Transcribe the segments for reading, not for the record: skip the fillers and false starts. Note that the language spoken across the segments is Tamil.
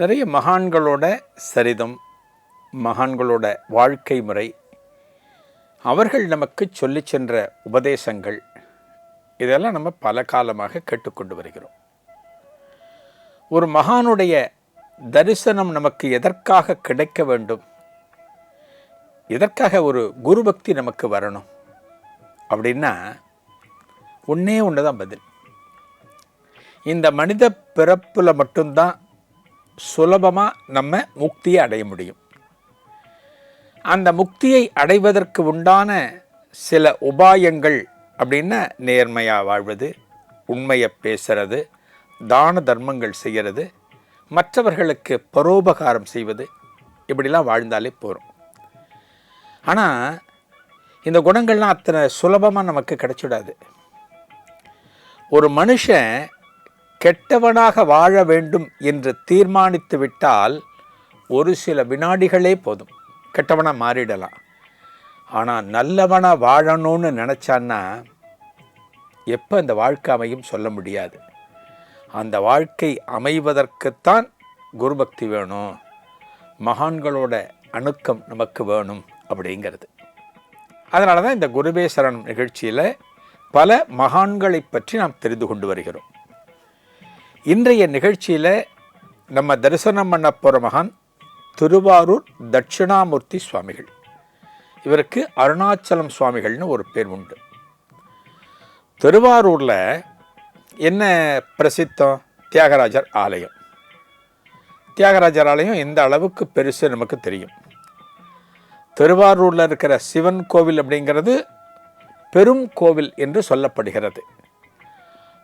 நிறைய மகான்களோட சரிதம், மகான்களோட வாழ்க்கை முறை, அவர்கள் நமக்கு சொல்லி சென்ற உபதேசங்கள், இதெல்லாம் நம்ம பல காலமாக கேட்டுக்கொண்டு வருகிறோம். ஒரு மகானுடைய தரிசனம் நமக்கு எதற்காக கிடைக்க வேண்டும், எதற்காக ஒரு குரு பக்தி நமக்கு வரணும் அப்படின்னா ஒன்றே ஒன்று தான் பதில். இந்த மனித பிறப்பில் மட்டும்தான் சுலபமாக நம்ம முக்தியை அடைய முடியும். அந்த முக்தியை அடைவதற்கு உண்டான சில உபாயங்கள் அப்படின்னா நேர்மையாக வாழ்வது, உண்மையை பேசுறது, தான தர்மங்கள் செய்கிறது, மற்றவர்களுக்கு பரோபகாரம் செய்வது, இப்படிலாம் வாழ்ந்தாலே போகிறோம். ஆனால் இந்த குணங்கள்லாம் அத்தனை சுலபமாக நமக்கு கிடைச்சிடாது. ஒரு மனுஷன் கெட்டவனாக வாழ வேண்டும் என்று தீர்மானித்து விட்டால் ஒரு சில வினாடிகளே போதும், கெட்டவனாக மாறிடலாம். ஆனால் நல்லவனாக வாழணும்னு நினச்சான்னா எப்போ அந்த வாழ்க்கை அமையும் சொல்ல முடியாது. அந்த வாழ்க்கை அமைவதற்குத்தான் குரு பக்தி வேணும், மகான்களோட அணுக்கம் நமக்கு வேணும் அப்படிங்கிறது. அதனால தான் இந்த குருவே சரணம் நிகழ்ச்சியில் பல மகான்களை பற்றி நாம் தெரிந்து கொண்டு வருகிறோம். இன்றைய நிகழ்ச்சியில் நம்ம தரிசனம் பண்ண போகிற மகான் திருவாரூர் தட்சிணாமூர்த்தி சுவாமிகள். இவருக்கு அருணாச்சலம் சுவாமிகள்னு ஒரு பேர் உண்டு. திருவாரூரில் என்ன பிரசித்தம்? தியாகராஜர் ஆலயம். தியாகராஜர் ஆலயம் எந்த அளவுக்கு பெருசு நமக்கு தெரியும். திருவாரூரில் இருக்கிற சிவன் கோவில் அப்படிங்கிறது பெரும் கோவில் என்று சொல்லப்படுகிறது.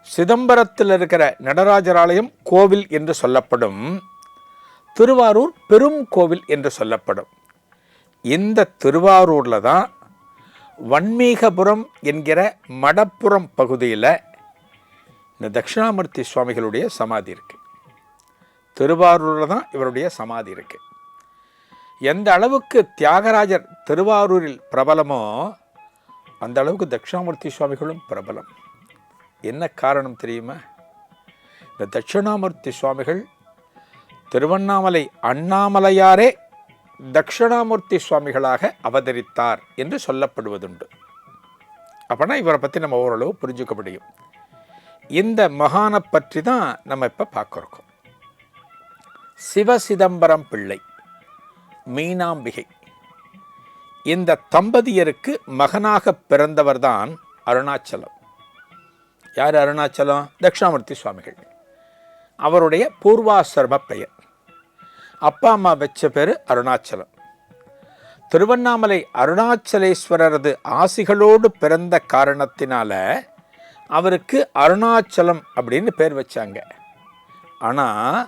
சிதம்பரத்தில் இருக்கிற நடராஜர் ஆலயம் கோவில் என்று சொல்லப்படும், திருவாரூர் பெரும் கோவில் என்று சொல்லப்படும். இந்த திருவாரூரில் தான் வன்மீகபுரம் என்கிற மடப்புறம் பகுதியில் இந்த தட்சிணாமூர்த்தி சுவாமிகளுடைய சமாதி இருக்குது. திருவாரூரில் தான் இவருடைய சமாதி இருக்குது. எந்த அளவுக்கு தியாகராஜர் திருவாரூரில் பிரபலமோ அந்த அளவுக்கு தட்சிணாமூர்த்தி சுவாமிகளும் பிரபலம். என்ன காரணம் தெரியுமா? இந்த தட்சிணாமூர்த்தி சுவாமிகள் திருவண்ணாமலை அண்ணாமலையாரே தட்சிணாமூர்த்தி சுவாமிகளாக அவதரித்தார் என்று சொல்லப்படுவதுண்டு. அப்படின்னா இவரை பற்றி நம்ம ஓரளவு புரிஞ்சுக்க முடியும். இந்த மகானை பற்றி தான் நம்ம இப்போ பார்க்குறோம். சிவசிதம்பரம் பிள்ளை, மீனாம்பிகை, இந்த தம்பதியருக்கு மகனாக பிறந்தவர்தான் அருணாச்சலம். யார் அருணாச்சலம்? தட்சிணாமூர்த்தி சுவாமிகள். அவருடைய பூர்வாசிரம பெயர். அப்பா அம்மா வச்ச பேர் அருணாச்சலம். திருவண்ணாமலை அருணாச்சலேஸ்வரரது ஆசிகளோடு பிறந்த காரணத்தினால அவருக்கு அருணாச்சலம் அப்படின்னு பேர் வச்சாங்க. ஆனால்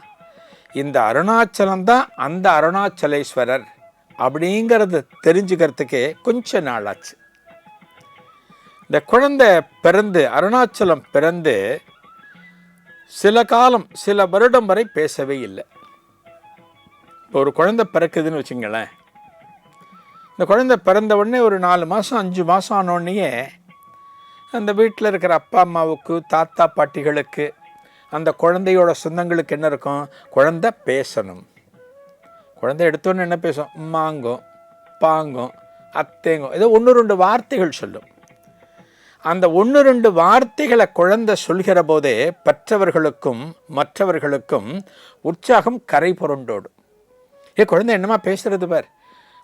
இந்த அருணாச்சலம் தான் அந்த அருணாச்சலேஸ்வரர் அப்படிங்கிறது தெரிஞ்சுக்கிறதுக்கே கொஞ்ச நாள் ஆச்சு. இந்த குழந்தை பிறந்து, அருணாச்சலம் பிறந்து சில காலம், சில வருடம் வரை பேசவே இல்லை. இப்போ ஒரு குழந்தை பிறக்குதுன்னு வச்சுங்களேன். இந்த குழந்தை பிறந்த உடனே ஒரு 4 மாதம் 5 மாதம் ஆனோடனேயே அந்த வீட்டில் இருக்கிற அப்பா அம்மாவுக்கு, தாத்தா பாட்டிகளுக்கு, அந்த குழந்தையோட சொந்தங்களுக்கு என்ன இருக்கும்? குழந்தை பேசணும். குழந்தை எடுத்தோன்னு என்ன பேசும்? அம்மாங்கும், பாங்கும், அத்தேங்கும், ஏதோ 1-2 வார்த்தைகள் சொல்லும். அந்த 1-2 வார்த்தைகளை குழந்தை சொல்கிற போதே பெற்றவர்களுக்கும் மற்றவர்களுக்கும் உற்சாகம் கரை புரண்டோடும். குழந்தை என்னமா பேசுறது பார்,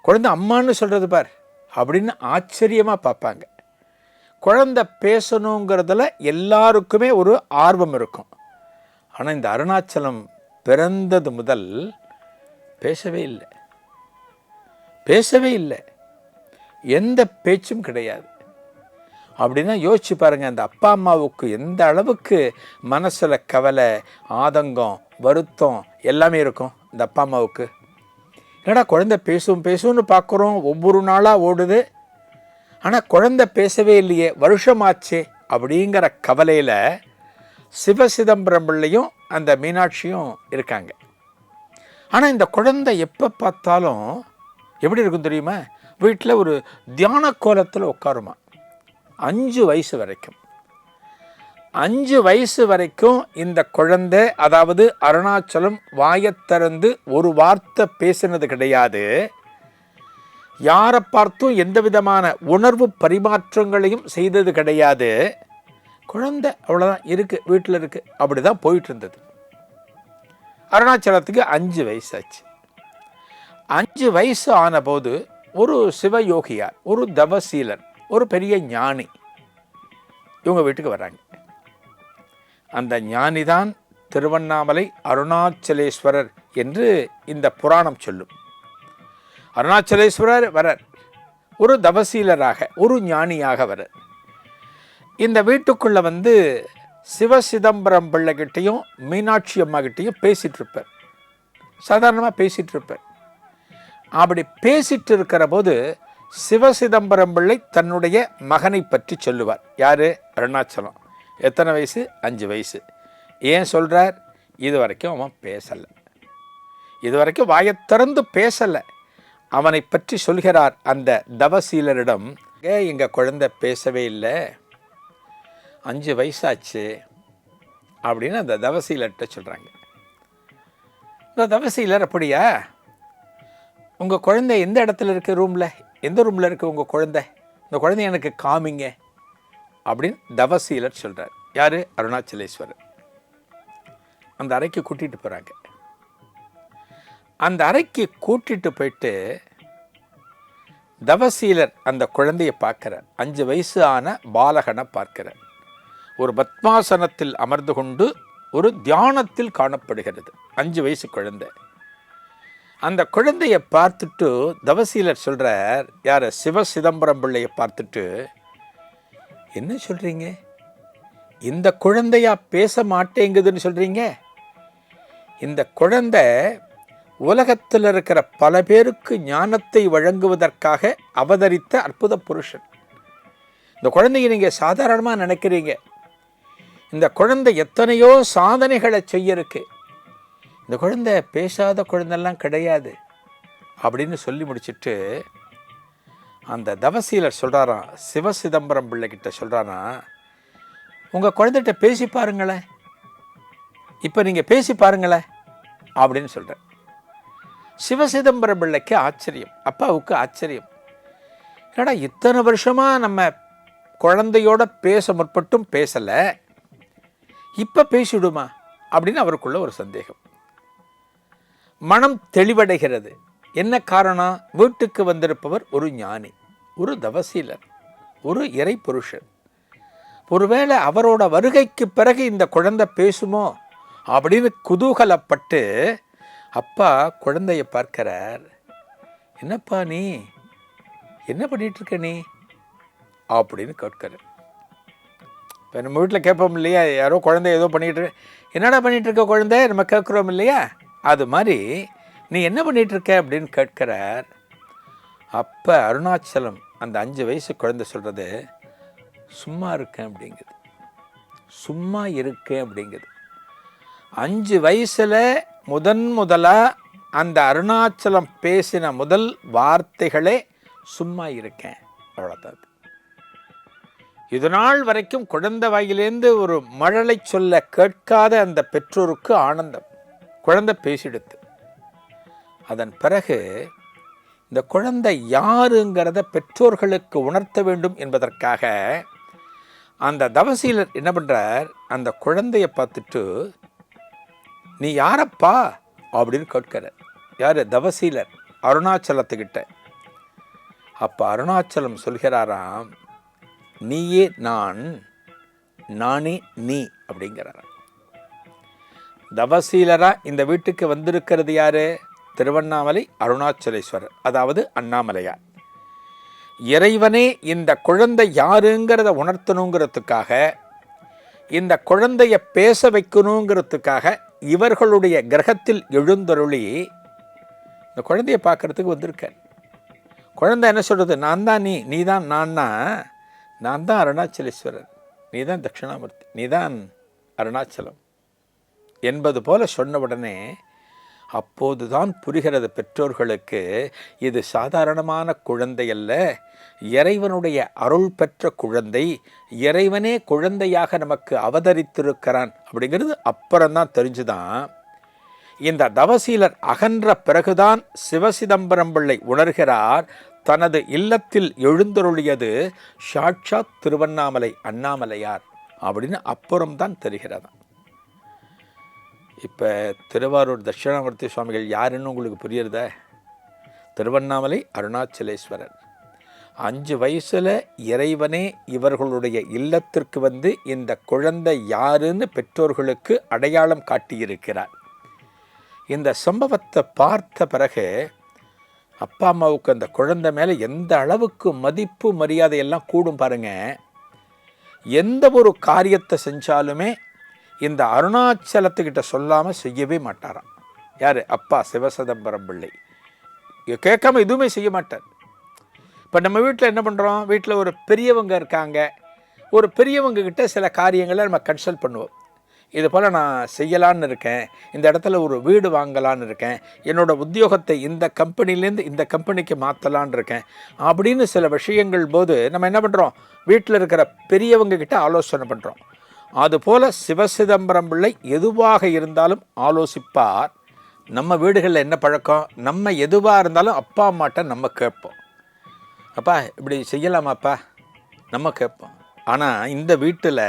குழந்தை அம்மான்னு சொல்கிறது பார் அப்படின்னு ஆச்சரியமாக பார்ப்பாங்க. குழந்தை பேசணுங்கிறதுல எல்லாருக்குமே ஒரு ஆர்வம் இருக்கும். ஆனால் இந்த அருணாச்சலம் பிறந்தது முதல் பேசவே இல்லை, பேசவே இல்லை, எந்த பேச்சும் கிடையாது. அப்படின்னா யோசிச்சு பாருங்கள், அந்த அப்பா அம்மாவுக்கு எந்த அளவுக்கு மனசில் கவலை, ஆதங்கம், வருத்தம் எல்லாமே இருக்கும் இந்த அப்பா அம்மாவுக்கு. என்னடா குழந்தை பேசும்னு பார்க்குறோம், ஒவ்வொரு நாளாக ஓடுது, ஆனால் குழந்தை பேசவே இல்லையே, வருஷமாச்சே அப்படிங்கிற கவலையில் சிவசிதம்பரம் பிள்ளையும் அந்த மீனாட்சியும் இருக்காங்க. ஆனால் இந்த குழந்தை எப்போ பார்த்தாலும் எப்படி இருக்கும் தெரியுமா? வீட்டில் ஒரு தியான கோலத்தில் உட்காருமா 5 வயசு வரைக்கும். 5 வயசு வரைக்கும் இந்த குழந்தை, அதாவது அருணாச்சலம், வாயைத் திறந்து ஒரு வார்த்தை பேசினது கிடையாது. யாரை பார்த்தும் எந்த விதமான உணர்வு பரிமாற்றங்களையும் செய்தது கிடையாது. குழந்தை அவ்வளோதான், இருக்குது, வீட்டில் இருக்குது, அப்படி தான் போயிட்டு இருந்தது. அருணாச்சலத்துக்கு 5 வயசாச்சு. 5 வயசு ஆனபோது ஒரு சிவயோகியார், ஒரு தவசீலர், ஒரு பெரிய ஞானி இவங்க வீட்டுக்கு வர்றாங்க. அந்த ஞானிதான் திருவண்ணாமலை அருணாச்சலேஸ்வரர் என்று இந்த புராணம் சொல்லும். அருணாச்சலேஸ்வரர் வரார், ஒரு தவசீலராக, ஒரு ஞானியாக வரார். இந்த வீட்டுக்குள்ளே வந்து சிவசிதம்பரம் பிள்ளைகிட்டையும் மீனாட்சி அம்மா கிட்டையும் பேசிகிட்டு இருப்பார். சாதாரணமாக பேசிகிட்டு இருப்பார். அப்படி பேசிட்டு இருக்கிற போது சிவசிதம்பரம் பிள்ளை தன்னுடைய மகனை பற்றி சொல்லுவார். யார்? அருணாச்சலம். எத்தனை வயசு? 5 வயசு. ஏன் சொல்கிறார்? இது வரைக்கும் அவன் பேசலை, இது வரைக்கும் வாயைத் திறந்து பேசலை. அவனை பற்றி சொல்கிறார் அந்த தவசீலரிடம். எங்கள் குழந்தை பேசவே இல்லை, 5 வயசாச்சு அப்படின்னு அந்த தவசீலர்கிட்ட சொல்கிறாங்க. இந்த தவசீலர், அப்படியா, உங்கள் குழந்தை எந்த இடத்துல இருக்குது? ரூமில், எந்த ரூமில் இருக்குது உங்கள் குழந்தை? இந்த குழந்தை எனக்கு காமிங்க அப்படின்னு தவசீலர் சொல்கிறார். யார்? அருணாச்சலேஸ்வரர். அந்த அறைக்கு கூட்டிகிட்டு போகிறாங்க. அந்த அறைக்கு கூட்டிகிட்டு போயிட்டு தவசீலர் அந்த குழந்தையை பார்க்கிறார். 5 வயசு ஆன பாலகனை பார்க்கிறார். ஒரு பத்மாசனத்தில் அமர்ந்து கொண்டு ஒரு தியானத்தில் காணப்படுகிறது. 5 வயசு குழந்தை. அந்த குழந்தையை பார்த்துட்டு தவசீலர் சொல்கிறார், யார்? சிவசிதம்பரம் பிள்ளையை பார்த்துட்டு, என்ன சொல்கிறீங்க? இந்த குழந்தையா பேச மாட்டேங்குதுன்னு சொல்கிறீங்க? இந்த குழந்தை உலகத்தில் இருக்கிற பல பேருக்கு ஞானத்தை வழங்குவதற்காக அவதரித்த அற்புத புருஷன். இந்த குழந்தையை நீங்கள் சாதாரணமாக நினைக்கிறீங்க. இந்த குழந்தை எத்தனையோ சாதனைகளை செய்ய இருக்கு. இந்த குழந்தை பேசாத குழந்தைலாம் கிடையாது அப்படின்னு சொல்லி முடிச்சுட்டு அந்த தவசீலர் சொல்கிறாராம், சிவசிதம்பரம் பிள்ளைகிட்ட சொல்கிறாராம், உங்கள் குழந்தைகிட்ட பேசி பாருங்களேன், இப்போ நீங்கள் பேசி பாருங்களேன் அப்படின்னு சொல்கிறேன். சிவசிதம்பரம் பிள்ளைக்கு ஆச்சரியம், அப்பாவுக்கு ஆச்சரியம். ஏன்னா இத்தனை வருஷமாக நம்ம குழந்தையோட பேச முற்பட்டும் பேசலை, இப்போ பேசிவிடுமா அப்படின்னு அவருக்குள்ள ஒரு சந்தேகம். மனம் தெளிவடைகிறது. என்ன காரணம்? வீட்டுக்கு வந்திருப்பவர் ஒரு ஞானி, ஒரு தவசீலர், ஒரு இறை புருஷன். ஒருவேளை அவரோட வருகைக்கு பிறகு இந்த குழந்தை பேசுமோ அப்படின்னு குதூகலப்பட்டு அப்பா குழந்தைய பார்க்கிறார். என்னப்பா நீ என்ன பண்ணிகிட்ருக்க நீ அப்படின்னு கேட்கிறார். இப்போ நம்ம வீட்டில் கேட்போம் இல்லையா, யாரோ குழந்தை ஏதோ பண்ணிகிட்டு, என்னடா பண்ணிகிட்ருக்க குழந்தை, நம்ம கேட்குறோம் இல்லையா, அது மாதிரி நீ என்ன பண்ணிகிட்ருக்க அப்படின்னு கேட்கிறார். அப்போ அருணாச்சலம் அந்த 5 வயசு குழந்தை சொல்கிறது, சும்மா இருக்கேன் அப்படிங்குது, சும்மா இருக்கேன் அப்படிங்குது. 5 வயசில் முதலாக அந்த அருணாச்சலம் பேசின முதல் வார்த்தைகளே சும்மா இருக்கேன், அவ்வளோதான். இது நாள் வரைக்கும் குழந்தை வாயிலேருந்து ஒரு மழலை சொல்ல கேட்காத அந்த பெற்றோருக்கு ஆனந்தம். குழந்தை பேசிடுத்து. அதன் பிறகு இந்த குழந்தை யாருங்கிறத பெற்றோர்களுக்கு உணர்த்த வேண்டும் என்பதற்காக அந்த தவசீலர் என்ன பண்ணுறார், அந்த குழந்தையை பார்த்துட்டு, நீ யாரப்பா அப்படின்னு கேட்கிறார். யார்? தவசீலர் அருணாச்சலத்துக்கிட்ட. அப்போ அருணாச்சலம் சொல்கிறாராம், நீயே நான், நானே நீ அப்படிங்கிறாராம். தவசீலராக இந்த வீட்டுக்கு வந்திருக்கிறது யார்? திருவண்ணாமலை அருணாச்சலேஸ்வரர், அதாவது அண்ணாமலையார். இறைவனே இந்த குழந்தை யாருங்கிறத உணர்த்தணுங்கிறதுக்காக, இந்த குழந்தைய பேச வைக்கணுங்கிறதுக்காக இவர்களுடைய கிரகத்தில் எழுந்தருளி இந்த குழந்தைய பார்க்கறதுக்கு வந்திருக்கார். குழந்தை என்ன சொல்கிறது? நான் தான் நீ, நீ தான் நான்னா, நான் தான் அருணாச்சலேஸ்வரர், நீ தான் தட்சிணாமூர்த்தி, நீ தான் அருணாச்சலம் என்பது போல சொன்ன உடனே அப்போதுதான் புரிகிறது பெற்றோர்களுக்கு இது சாதாரணமான குழந்தை அல்ல, இறைவனுடைய அருள் பெற்ற குழந்தை, இறைவனே குழந்தையாக நமக்கு அவதரித்திருக்கிறான் அப்படிங்கிறது அப்புறம்தான் தெரிஞ்சுதான். இந்த தவசீலர் அகன்ற பிறகுதான் சிவசிதம்பரம் பிள்ளை உணர்கிறார் தனது இல்லத்தில் எழுந்தருளியது சாட்சாத் திருவண்ணாமலை அண்ணாமலையார் அப்படின்னு அப்புறம்தான் தெரிகிறது. இப்போ திருவாரூர் தட்சிணாமூர்த்தி சுவாமிகள் யாருன்னு உங்களுக்கு புரியுறத? திருவண்ணாமலை அருணாச்சலேஸ்வரர். 5 வயசில் இறைவனே இவர்களுடைய இல்லத்திற்கு வந்து இந்த குழந்தை யாருன்னு பெற்றோர்களுக்கு அடையாளம் காட்டியிருக்கிறார். இந்த சம்பவத்தை பார்த்த பிறகு அப்பா அம்மாவுக்கு அந்த குழந்தை மேலே எந்த அளவுக்கு மதிப்பு மரியாதையெல்லாம் கூடும் பாருங்க. எந்த ஒரு காரியத்தை செஞ்சாலுமே இந்த அருணாச்சலத்துக்கிட்ட சொல்லாமல் செய்யவே மாட்டாராம். யார்? அப்பா சிவசிதம்பரம் பிள்ளை. கேட்காம எதுவுமே செய்ய மாட்டார். இப்போ நம்ம வீட்டில் என்ன பண்ணுறோம்? வீட்டில் ஒரு பெரியவங்க இருக்காங்க, ஒரு பெரியவங்க கிட்ட சில காரியங்களை நம்ம கன்சல்ட் பண்ணுவோம். இது போல் நான் செய்யலான்னு இருக்கேன், இந்த இடத்துல ஒரு வீடு வாங்கலான்னு இருக்கேன், என்னோடய உத்தியோகத்தை இந்த கம்பெனிலேருந்து இந்த கம்பெனிக்கு மாற்றலான் இருக்கேன் அப்படின்னு சில விஷயங்கள் போது நம்ம என்ன பண்ணுறோம்? வீட்டில் இருக்கிற பெரியவங்க கிட்ட ஆலோசனை பண்ணுறோம். அதுபோல் சிவசிதம்பரம் பிள்ளை எதுவாக இருந்தாலும் ஆலோசிப்பார். நம்ம வீடுகளில் என்ன பழக்கம்? நம்ம எதுவாக இருந்தாலும் அப்பா அம்மாட்ட நம்ம கேட்போம். அப்பா இப்படி செய்யலாமாப்பா நம்ம கேட்போம். ஆனால் இந்த வீட்டில்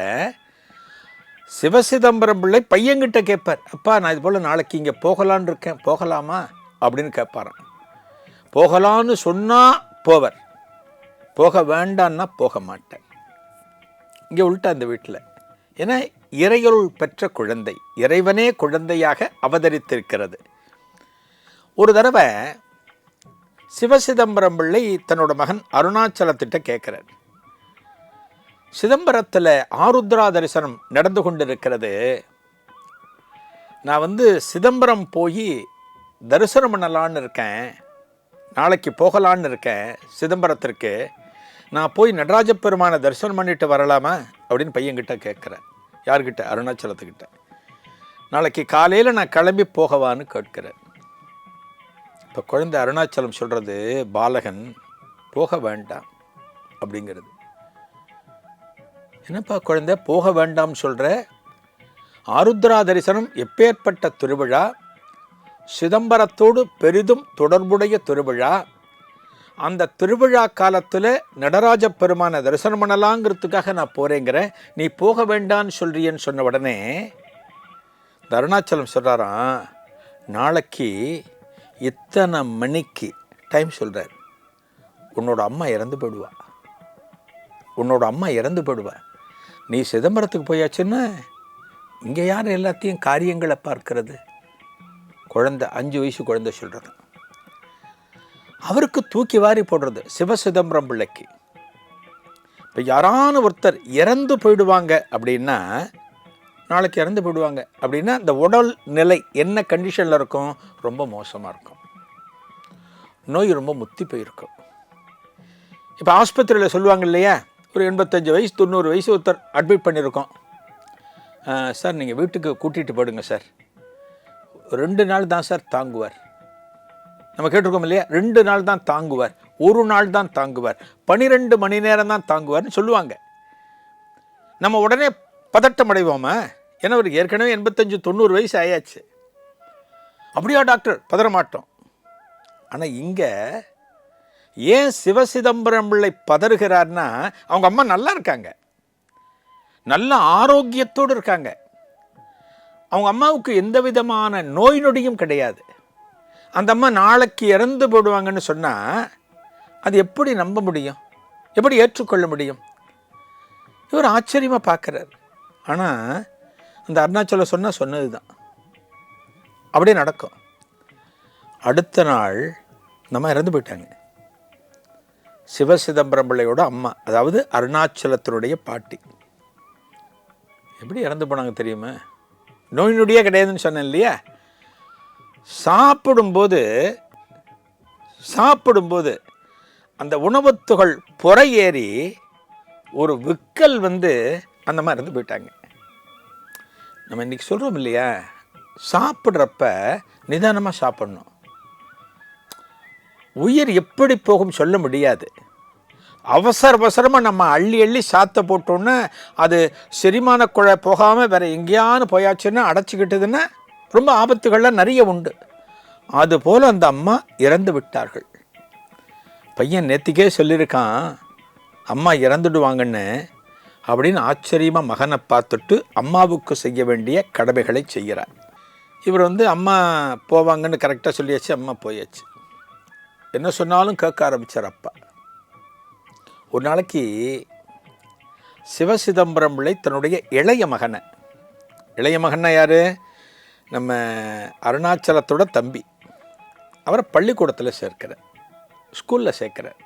சிவசிதம்பரம் பிள்ளை பையன்கிட்ட கேட்பார். அப்பா நான் இது போல் நாளைக்கு இங்கே போகலான்னு இருக்கேன், போகலாமா அப்படின்னு கேட்பாரான். போகலான்னு சொன்னால் போவர், போக வேண்டான்னா போக மாட்டேன். இங்கே உள்ட்டா இந்த வீட்டில். ஏன்னா இறையருள் பெற்ற குழந்தை, இறைவனே குழந்தையாக அவதரித்திருக்கிறது. ஒரு தடவை சிவசிதம்பரம் பிள்ளை தன்னோட மகன் அருணாச்சலத்திட்ட கேட்குறார். சிதம்பரத்தில் ஆருத்ரா தரிசனம் நடந்து கொண்டிருக்கிறது, நான் சிதம்பரம் போய் தரிசனம் பண்ணலான்னு இருக்கேன், நாளைக்கு போகலான்னு இருக்கேன் சிதம்பரத்திற்கு, நான் போய் நடராஜ பெருமானை தரிசனம் பண்ணிட்டு வரலாமா அப்படின்னு பையன்கிட்ட கேட்குறேன். யார்கிட்ட? அருணாச்சலத்துக்கிட்ட. நாளைக்கு காலையில் நான் கிளம்பி போகவான்னு கேட்கிறேன். இப்போ குழந்தை அருணாச்சலம் சொல்கிறது, பாலகன் போக வேண்டாம் அப்படிங்கிறது. என்னப்பா குழந்தை போக வேண்டாம் சொல்கிற? ஆருத்ரா தரிசனம் எப்பேற்பட்ட திருவிழா, சிதம்பரத்தோடு பெரிதும் தொடர்புடைய திருவிழா. அந்த திருவிழா காலத்தில் நடராஜ பெருமானை தரிசனம் பண்ணலாங்கிறதுக்காக நான் போகிறேங்கிறேன், நீ போக வேண்டான்னு சொல்கிறியன்னு சொன்ன உடனே அருணாச்சலம் சொல்கிறாராம், நாளைக்கு இத்தனை மணிக்கு டைம் சொல்கிறார், உன்னோட அம்மா இறந்து போயிடுவா, உன்னோட அம்மா இறந்து போயிடுவா, நீ சிதம்பரத்துக்கு போயாச்சுன்னா இங்கே யார் எல்லாத்தையும் காரியங்களை பார்க்கறது? குழந்தை 5 வயசு குழந்தை சொல்கிறது. அவருக்கு தூக்கி வாரி போடுறது சிவசிதம்பரம் பிள்ளைக்கு. இப்போ யாரான ஒருத்தர் இறந்து போயிடுவாங்க அப்படின்னா, நாளைக்கு இறந்து போயிடுவாங்க அப்படின்னா அந்த உடல் நிலை என்ன கண்டிஷனில் இருக்கும்? ரொம்ப மோசமாக இருக்கும், நோய் ரொம்ப முத்தி போயிருக்கும். இப்போ ஆஸ்பத்திரியில் சொல்லுவாங்க இல்லையா, ஒரு 85 வயசு 90 வயசு ஒருத்தர் அட்மிட் பண்ணியிருக்கோம், சார் நீங்கள் வீட்டுக்கு கூட்டிகிட்டு போயிடுங்க சார், 2 நாள் தான் சார் தாங்குவார். நம்ம கேட்டிருக்கோம் இல்லையா, 2 நாள் தான் தாங்குவார், 1 நாள் தான் தாங்குவார், 12 மணி நேரம் தான் தாங்குவார்னு சொல்லுவாங்க. நம்ம உடனே பதட்டம் அடைவோமா? ஏன்னா அவருக்கு ஏற்கனவே 85-90 வயசு ஆயாச்சு. அப்படியா டாக்டர்? பதற மாட்டோம். ஆனால் இங்கே ஏன் சிவசிதம்பரம் பிள்ளை பதறுகிறார்னா, அவங்க அம்மா நல்லா இருக்காங்க, நல்ல ஆரோக்கியத்தோடு இருக்காங்க, அவங்க அம்மாவுக்கு எந்த விதமான நோய் நொடியும் கிடையாது. அந்த அம்மா நாளைக்கு இறந்து போடுவாங்கன்னு சொன்னால் அது எப்படி நம்ப முடியும், எப்படி ஏற்றுக்கொள்ள முடியும்? இவர் ஆச்சரியமாக பார்க்குறார். ஆனால் அந்த அருணாச்சலம் சொன்னது தான் அப்படியே நடக்கும். அடுத்த நாள் நம்ம இறந்து போயிட்டாங்க. சிவசிதம்பரம் பிள்ளையோட அம்மா, அதாவது அருணாச்சலத்தினுடைய பாட்டி, எப்படி இறந்து போனாங்க தெரியுமா? நோய் நொடியே கிடையாதுன்னு சொன்னேன் இல்லையா. சாப்பிடும்போது அந்த உணவுத்துகள் புறையேறி ஒரு விக்கல் அந்த மாதிரி இறந்து போயிட்டாங்க. நம்ம இன்றைக்கி சொல்கிறோம் இல்லையா, சாப்பிட்றப்ப நிதானமாக சாப்பிட்ணும். உயிர் எப்படி போகும் சொல்ல முடியாது. அவசரமாக நம்ம அள்ளி அள்ளி சாத்த போட்டோன்னா அது செரிமான குழை போகாமல் வேறு எங்கேயானு போயாச்சுன்னா அடைச்சிக்கிட்டதுன்னா ரொம்ப ஆபத்துகள்லாம் நிறைய உண்டு. அதுபோல் அந்த அம்மா இறந்து விட்டார்கள். பையன் நேத்திக்கே சொல்லியிருக்கான் அம்மா இறந்துடுவாங்கன்னு அப்படின்னு. ஆச்சரியமாக மகனை பார்த்துட்டு அம்மாவுக்கு செய்ய வேண்டிய கடமைகளை செய்கிறார். இவர் அம்மா போவாங்கன்னு கரெக்டாக சொல்லியாச்சு. அம்மா போயாச்சு. என்ன சொன்னாலும் கேட்க ஆரம்பித்தார் அப்பா. ஒரு நாளைக்கு சிவசிதம்பரம் பிள்ளை தன்னுடைய இளைய மகன்னா யார்? நம்ம அருணாச்சலத்தோட தம்பி. அவரை பள்ளிக்கூடத்தில் சேர்க்கிறார், ஸ்கூலில் சேர்க்கிறார்.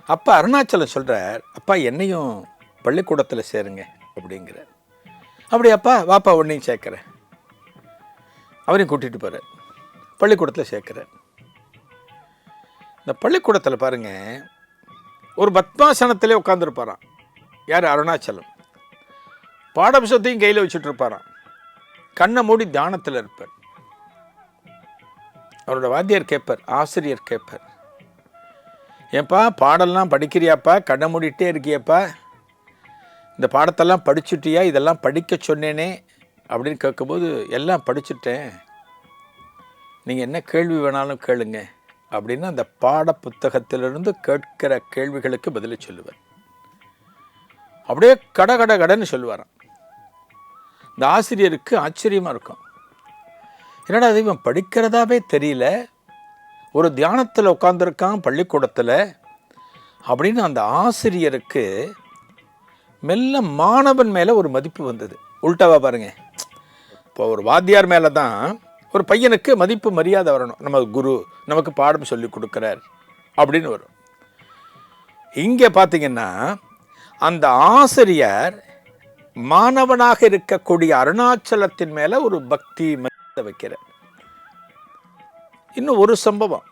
அப்பா அருணாச்சலம் சொல்கிறார், அப்பா என்னையும் பள்ளிக்கூடத்தில் சேருங்க அப்படிங்கிறார். அப்படி அப்பா வாப்பா உன்னையும் சேர்க்குறேன். அவரையும் கூட்டிகிட்டு போகிறார், பள்ளிக்கூடத்தில் சேர்க்குறார். இந்த பள்ளிக்கூடத்தில் பாருங்கள், ஒரு பத்மாசனத்திலே உட்காந்துருப்பாராம். யார்? அருணாச்சலம். பாடபுஷத்தையும் கையில் வச்சுட்டு இருப்பாராம். கண்ணை மூடி தியானத்தில் இருப்பார். அவரோட வாத்தியார் கேட்பார், ஆசிரியர் கேட்பார், ஏப்பா பாடலாம் படிக்கிறியாப்பா, கண்ணை மூடிட்டே இருக்கியப்பா, இந்த பாடத்தெல்லாம் படிச்சுட்டியா, இதெல்லாம் படிக்க சொன்னேனே அப்படின்னு கேட்கும்போது, எல்லாம் படிச்சுட்டேன், நீங்கள் என்ன கேள்வி வேணாலும் கேளுங்க அப்படின்னு அந்த பாட புத்தகத்திலிருந்து கேட்கிற கேள்விகளுக்கு பதிலை சொல்லுவார். அப்படியே கடன்னு சொல்லுவாராம். இந்த ஆசிரியருக்கு ஆச்சரியமாக இருக்கும். என்னடா அது இவன் படிக்கிறதாவே தெரியல, ஒரு தியானத்தில் உட்காந்துருக்கான் பள்ளிக்கூடத்தில் அப்படின்னு அந்த ஆசிரியருக்கு மெல்ல மாணவன் மேலே ஒரு மதிப்பு வந்தது. உள்டாவா பாருங்க, இப்போ ஒரு வாத்தியார் மேலே தான் ஒரு பையனுக்கு மதிப்பு மரியாதை வரணும். நம்ம குரு நமக்கு பாடம் சொல்லி கொடுக்குறார் அப்படின்னு வரும். இங்கே பார்த்தீங்கன்னா அந்த ஆசிரியர் மாணவனாக இருக்கக்கூடிய அருணாச்சலத்தின் மேலே ஒரு பக்தி மரியாதை வைக்கிறார். இன்னும் ஒரு சம்பவம்.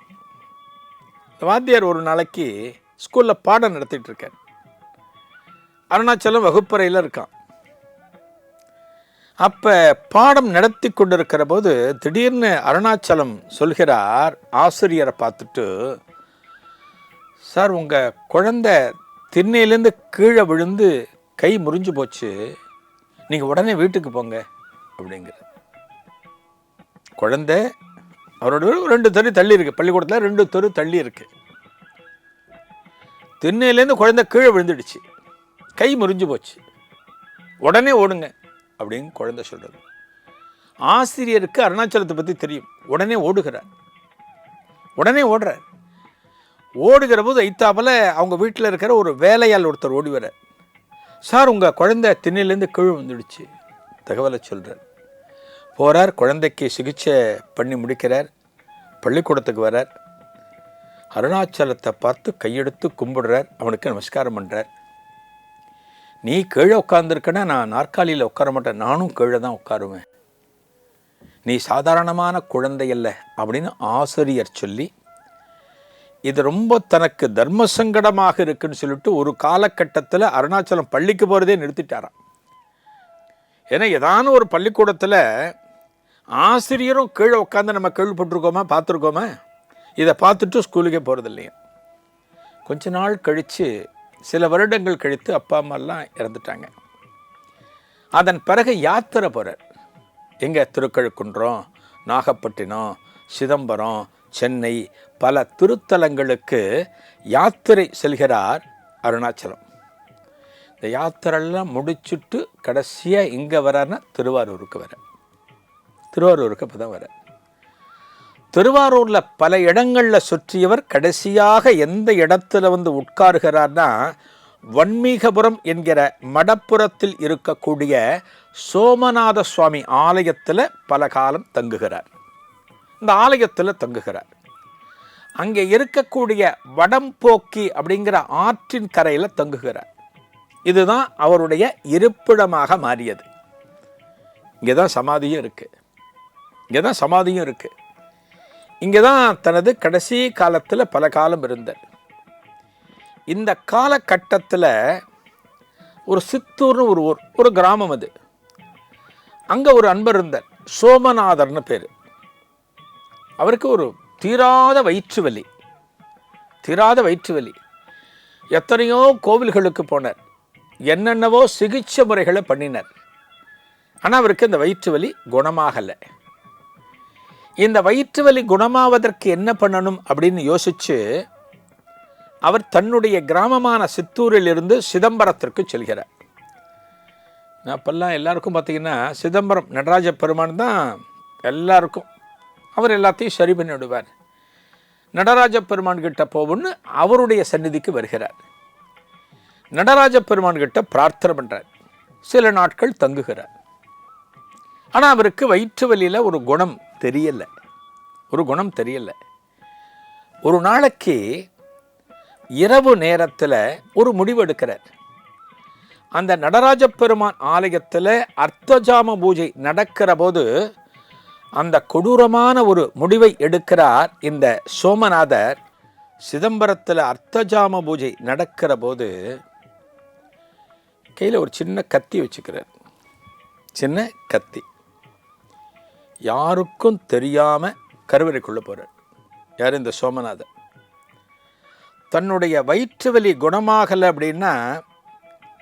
வாத்தியார் ஒரு நாளைக்கு ஸ்கூலில் பாடம் நடத்திட்டு இருக்கார். அருணாச்சலம் வகுப்பறையில் இருக்கான். அப்போ பாடம் நடத்தி கொண்டிருக்கிற போது திடீர்னு அருணாச்சலம் சொல்கிறார் ஆசிரியரை பார்த்துட்டு, சார் உங்கள் குழந்தை திண்ணையிலேருந்து கீழே விழுந்து கை முறிஞ்சு போச்சு, நீங்கள் உடனே வீட்டுக்கு போங்க அப்படிங்கிற. குழந்தை அவரோட 2 தெரு தள்ளி இருக்குது, பள்ளிக்கூடத்தில் 2 தெரு தள்ளி இருக்குது. திண்ணையிலேருந்து குழந்தை கீழே விழுந்துடுச்சு, கை முறிஞ்சு போச்சு, உடனே ஓடுங்க அப்படின்னு குழந்தை சொல்கிறது. ஆசிரியருக்கு அருணாச்சலத்தை பற்றி தெரியும். உடனே ஓடுகிறார். ஓடுகிற போது ஐத்தாப்பில் அவங்க வீட்டில் இருக்கிற ஒரு வேலையால் ஒருத்தர் ஓடி வர, சார் உங்கள் குழந்தை திண்ணையிலேருந்து கீழே வந்துடுச்சு தகவலை சொல்கிறார். போகிறார், குழந்தைக்கு சிகிச்சை பண்ணி முடிக்கிறார், பள்ளிக்கூடத்துக்கு வரார். அருணாச்சலத்தை பார்த்து கையெடுத்து கும்பிடுறார், அவனுக்கு நமஸ்காரம் பண்ணுறார். நீ கீழே உட்காந்துருக்கன்னா நான் நாற்காலியில் உட்கார மாட்டேன், நானும் கீழே தான் உட்காருவேன், நீ சாதாரணமான குழந்தை அல்ல அப்படின்னு ஆசிரியர் சொல்லி, இது ரொம்ப தனக்கு தர்ம சங்கடமாக இருக்குன்னு சொல்லிட்டு ஒரு காலகட்டத்தில் அருணாச்சலம் பள்ளிக்கு போகிறதே நிறுத்திட்டாராம். ஏன்னா ஏதான ஒரு பள்ளிக்கூடத்தில் ஆசிரியரும் கீழே உட்காந்து நம்ம கேள்விப்பட்டிருக்கோமா, பார்த்துருக்கோமா, இதை பார்த்துட்டு ஸ்கூலுக்கே போகிறது இல்லையா. கொஞ்ச நாள் கழித்து, சில வருடங்கள் கழித்து அப்பா அம்மாலாம் இறந்துட்டாங்க. அதன் பிறகு யாத்திரை போகிறார். எங்கே? திருக்கழுக்குன்றம், நாகப்பட்டினம், சிதம்பரம், சென்னை, பல திருத்தலங்களுக்கு யாத்திரை செல்கிறார் அருணாச்சலம். இந்த யாத்திரெல்லாம் முடிச்சுட்டு கடைசியாக இங்கே வராருன்னா திருவாரூருக்கு வர. திருவாரூருக்கு இப்போ தான் வர. திருவாரூரில் பல இடங்களில் சுற்றியவர் கடைசியாக எந்த இடத்துல உட்காருகிறார்னா, வன்மீகபுரம் என்கிற மடப்புறத்தில் இருக்கக்கூடிய சோமநாத சுவாமி ஆலயத்தில் பல காலம் தங்குகிறார். இந்த ஆலயத்தில் தங்குகிறார். அங்கே இருக்கக்கூடிய வடம்போக்கி அப்படிங்கிற ஆற்றின் கரையில் தங்குகிறார். இதுதான் அவருடைய இருப்பிடமாக மாறியது. இங்கே தான் சமாதியும் இருக்குது. இங்கே தான் தனது கடைசி காலத்தில் பல காலம் இருந்தார். இந்த காலகட்டத்தில் ஒரு சித்தூர்னு ஒரு ஊர், ஒரு கிராமம் அது. அங்கே ஒரு அன்பர் இருந்தார், சோமநாதர்னு பேர். அவருக்கு ஒரு தீராத வயிற்று வலி. எத்தனையோ கோவில்களுக்கு போனார், என்னென்னவோ சிகிச்சை முறைகளை பண்ணினார். ஆனால் அவருக்கு இந்த வயிற்று வலி குணமாகலை. இந்த வயிற்று வலி குணமாவதற்கு என்ன பண்ணணும் அப்படின்னு யோசிச்சு அவர் தன்னுடைய கிராமமான சித்தூரில் இருந்து சிதம்பரத்திற்கு செல்கிறார். அப்பெல்லாம் எல்லாருக்கும் பார்த்தீங்கன்னா சிதம்பரம் நடராஜ பெருமான் தான் எல்லாருக்கும், அவர் எல்லாத்தையும் சரி பண்ணிவிடுவார். நடராஜ பெருமான் கிட்ட போகுன்னு அவருடைய சந்நிதிக்கு வருகிறார். நடராஜ பெருமான் கிட்ட பிரார்த்தனை பண்ணுறார். சில நாட்கள் தங்குகிறார். ஆனால் அவருக்கு வயிற்று வலியில் ஒரு குணம் தெரியலை. ஒரு நாளைக்கு இரவு நேரத்தில் ஒரு முடிவு எடுக்கிறார். அந்த நடராஜ பெருமான் ஆலயத்தில் அர்த்தஜாம பூஜை நடக்கிற போது அந்த கொடூரமான ஒரு முடிவை எடுக்கிறார் இந்த சோமநாதர். சிதம்பரத்தில் அர்த்தஜாம பூஜை நடக்கிற போது கையில் ஒரு சின்ன கத்தி வச்சுக்கிறார். சின்ன கத்தி, யாருக்கும் தெரியாமல் கருவறைக்குள்ளே போகிறார். யார்? இந்த சோமநாதர். தன்னுடைய வயிற்று வலி குணமாகலை அப்படின்னா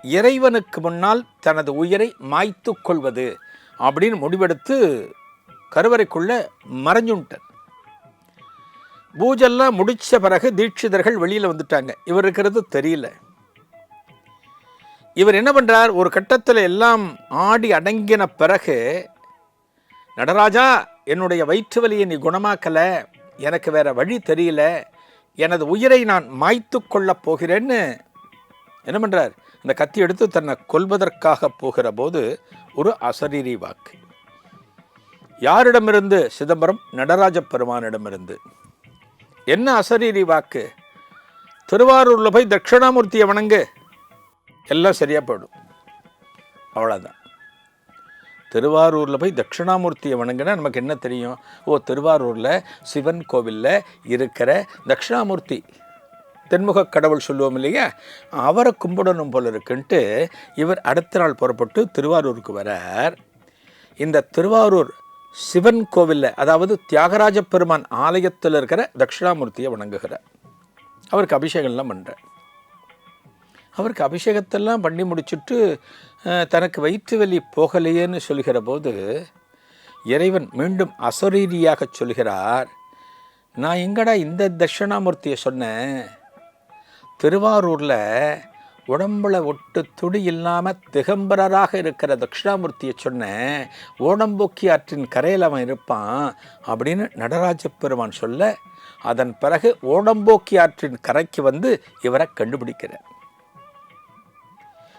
இறைவனுக்கு முன்னால் தனது உயிரை மாய்த்து கொள்வது அப்படின்னு முடிவெடுத்து கருவறைக்குள்ளே மறைஞ்சுட்டார். பூஜெல்லாம் முடித்த பிறகு தீட்சிதர்கள் வெளியில் வந்துட்டாங்க. இவர் இருக்கிறது தெரியல. இவர் என்ன பண்ணுறார், ஒரு கட்டத்தில் எல்லாம் ஆடி அடங்கின பிறகு, நடராஜா, என்னுடைய வயிற்று வலியை நீ குணமாக்கலை, எனக்கு வேற வழி தெரியல, எனது உயிரை நான் மாய்த்து கொள்ளப் போகிறேன்னு என்ன பண்ணுறார், அந்த கத்தி எடுத்து தன்னை கொல்வதற்காக போகிற போது ஒரு அசரீரி வாக்கு. யாரிடமிருந்து? சிதம்பரம் நடராஜ பெருமானிடமிருந்து. என்ன அசரீரி வாக்கு? திருவாரூரில் போய் தட்சிணாமூர்த்தியை வணங்கு, எல்லாம் சரியாக போயிடும். அவ்வளோதான். திருவாரூரில் போய் தட்சிணாமூர்த்தியை வணங்கினா நமக்கு என்ன தெரியும்? ஓ, திருவாரூரில் சிவன் கோவிலில் இருக்கிற தட்சிணாமூர்த்தி, தென்முக கடவுள் சொல்லுவோம் இல்லையா, அவரை கும்பிடணும் போல இருக்குன்ட்டு இவர் அடுத்த நாள் புறப்பட்டு திருவாரூருக்கு வரார். இந்த திருவாரூர் சிவன் கோவிலில், அதாவது தியாகராஜ பெருமான் ஆலயத்தில் இருக்கிற தட்சிணாமூர்த்தியை வணங்குகிறார். அவருக்கு அபிஷேகம்லாம் பண்ணுறார். அவருக்கு அபிஷேகத்தெல்லாம் பண்ணி முடிச்சுட்டு தனக்கு வயிற்று வலி போகலையேன்னு சொல்கிற போது இறைவன் மீண்டும் அசரீரியாக சொல்கிறார், நான் எங்கடா இந்த தட்சிணாமூர்த்தியை சொன்னேன்? திருவாரூரில் உடம்புல ஒட்டு துடி இல்லாமல் திகம்பரராக இருக்கிற தட்சிணாமூர்த்தியை சொன்னேன். ஓடம்போக்கி ஆற்றின் கரையில் அவன் இருப்பான் அப்படின்னு நடராஜ பெருமான் சொல்ல, அதன் பிறகு ஓடம்போக்கி ஆற்றின் கரைக்கு வந்து இவரை கண்டுபிடிக்கிறார்.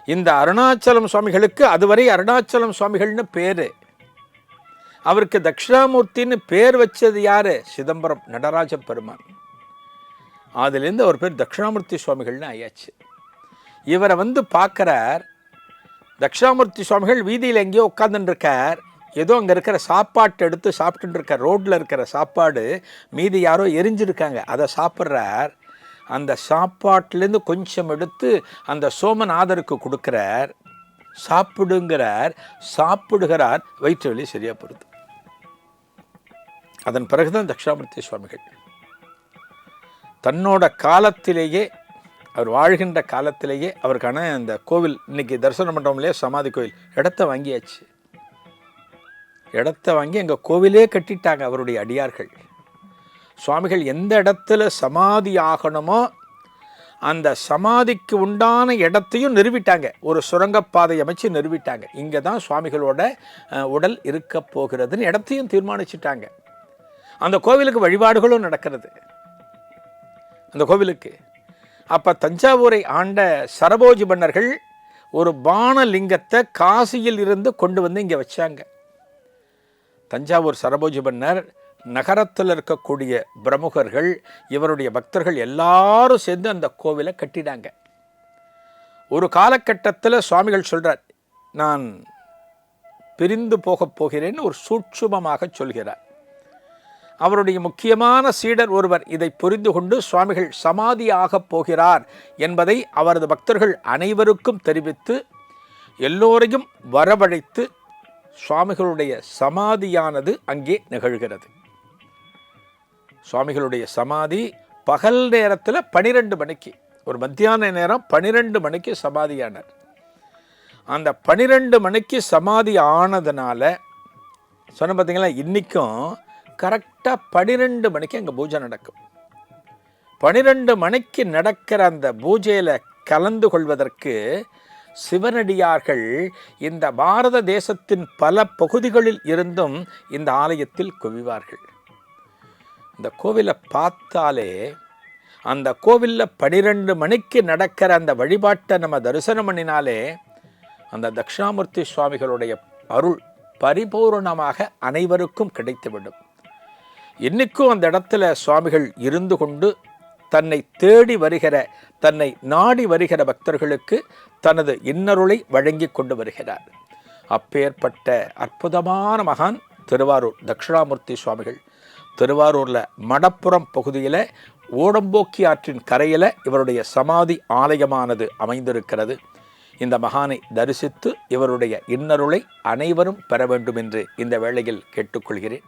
இந்த அருணாச்சலம் சுவாமிகளுக்கு அதுவரை அருணாச்சலம் சுவாமிகள்னு பேர். அவருக்கு தட்சிணாமூர்த்தின்னு பேர் வச்சது யாரு? சிதம்பரம் நடராஜ பெருமான். அதுலேருந்து அவர் பேர் தட்சிணாமூர்த்தி சுவாமிகள்னு ஆயாச்சு. இவரை வந்து பார்க்குறார். தட்சிணாமூர்த்தி சுவாமிகள் வீதியில் எங்கேயோ உட்காந்துருக்கார். ஏதோ அங்கே இருக்கிற சாப்பாட்டை எடுத்து சாப்பிட்டுட்டு இருக்கார். ரோட்டில் இருக்கிற சாப்பாடு மீதி யாரோ எரிஞ்சிருக்காங்க, அதை சாப்பிட்றார். அந்த சாப்பாட்டிலேருந்து கொஞ்சம் எடுத்து அந்த சோமநாதருக்கு கொடுக்குறார். சாப்பிடுங்கிறார், சாப்பிடுகிறார், வயிற்று வலி சரியாக போகுது. அதன் பிறகுதான் தட்சிணாமூர்த்தி சுவாமிகள் தன்னோட காலத்திலேயே, அவர் வாழ்கின்ற காலத்திலேயே அவருக்கான அந்த கோவில், இன்னைக்கு தரிசனம் பண்ணுறோம் இல்லையா சமாதி கோவில், இடத்த வாங்கியாச்சு. இடத்த வாங்கி எங்கள் கோவிலே கட்டிட்டாங்க அவருடைய அடியார்கள். சுவாமிகள் எந்த இடத்துல சமாதி ஆகணுமோ அந்த சமாதிக்கு உண்டான இடத்தையும் நிறுவிட்டாங்க. ஒரு சுரங்கப்பாதை அமைச்சு நிறுவிட்டாங்க. இங்கே தான் சுவாமிகளோட உடல் இருக்க போகிறதுன்னு இடத்தையும் தீர்மானிச்சிட்டாங்க. அந்த கோவிலுக்கு வழிபாடுகளும் நடக்கிறது அந்த கோவிலுக்கு. அப்போ தஞ்சாவூரை ஆண்ட சரபோஜி மன்னர்கள் ஒரு பானலிங்கத்தை காசியில் இருந்து கொண்டு வந்து இங்கே வச்சாங்க. தஞ்சாவூர் சரபோஜி மன்னர், நகரத்தில் இருக்கக்கூடிய பிரமுகர்கள், இவருடைய பக்தர்கள் எல்லாரும் சேர்ந்து அந்த கோவிலை கட்டினாங்க. ஒரு காலகட்டத்தில் சுவாமிகள் சொல்கிறார், நான் பிரிந்து போகப் போகிறேன்னு ஒரு சூட்சுமமாக சொல்கிறார். அவருடைய முக்கியமான சீடர் ஒருவர் இதை புரிந்து கொண்டு சுவாமிகள் சமாதியாகப் போகிறார் என்பதை அவரது பக்தர்கள் அனைவருக்கும் தெரிவித்து எல்லோரையும் வரவழைத்து சுவாமிகளுடைய சமாதியானது அங்கே நிகழ்கிறது. சுவாமிகளுடைய சமாதி பகல் நேரத்தில் 12 மணிக்கு, ஒரு மத்தியான நேரம் 12 மணிக்கு சமாதியானார். அந்த 12 மணிக்கு சமாதி ஆனதுனால சொன்ன பார்த்தீங்களா, இன்றைக்கும் கரெக்டாக 12 மணிக்கு அங்கே பூஜை நடக்கும். 12 மணிக்கு நடக்கிற அந்த பூஜையில் கலந்து கொள்வதற்கு சிவனடியார்கள் இந்த பாரத தேசத்தின் பல பகுதிகளில் இருந்தும் இந்த ஆலயத்தில் குவிவார்கள். இந்த கோவிலை பார்த்தாலே, அந்த கோவிலில் 12 மணிக்கு நடக்கிற அந்த வழிபாட்டை நம்ம தரிசனம் பண்ணினாலே அந்த தட்சிணாமூர்த்தி சுவாமிகளுடைய அருள் பரிபூர்ணமாக அனைவருக்கும் கிடைத்துவிடும். இன்னைக்கும் அந்த இடத்துல சுவாமிகள் இருந்து கொண்டு தன்னை தேடி வருகிற, தன்னை நாடி வருகிற பக்தர்களுக்கு தனது இன்னருளை வழங்கி கொண்டு வருகிறார். அப்பேற்பட்ட அற்புதமான மகான் திருவாரூர் தட்சிணாமூர்த்தி சுவாமிகள். திருவாரூரில் மடப்புறம் பகுதியில் ஓடம்போக்கி ஆற்றின் கரையில் இவருடைய சமாதி ஆலயமானது அமைந்திருக்கிறது. இந்த மகானை தரிசித்து இவருடைய இன்னருளை அனைவரும் பெற வேண்டும் என்று இந்த வேளையில் கேட்டுக்கொள்கிறேன்.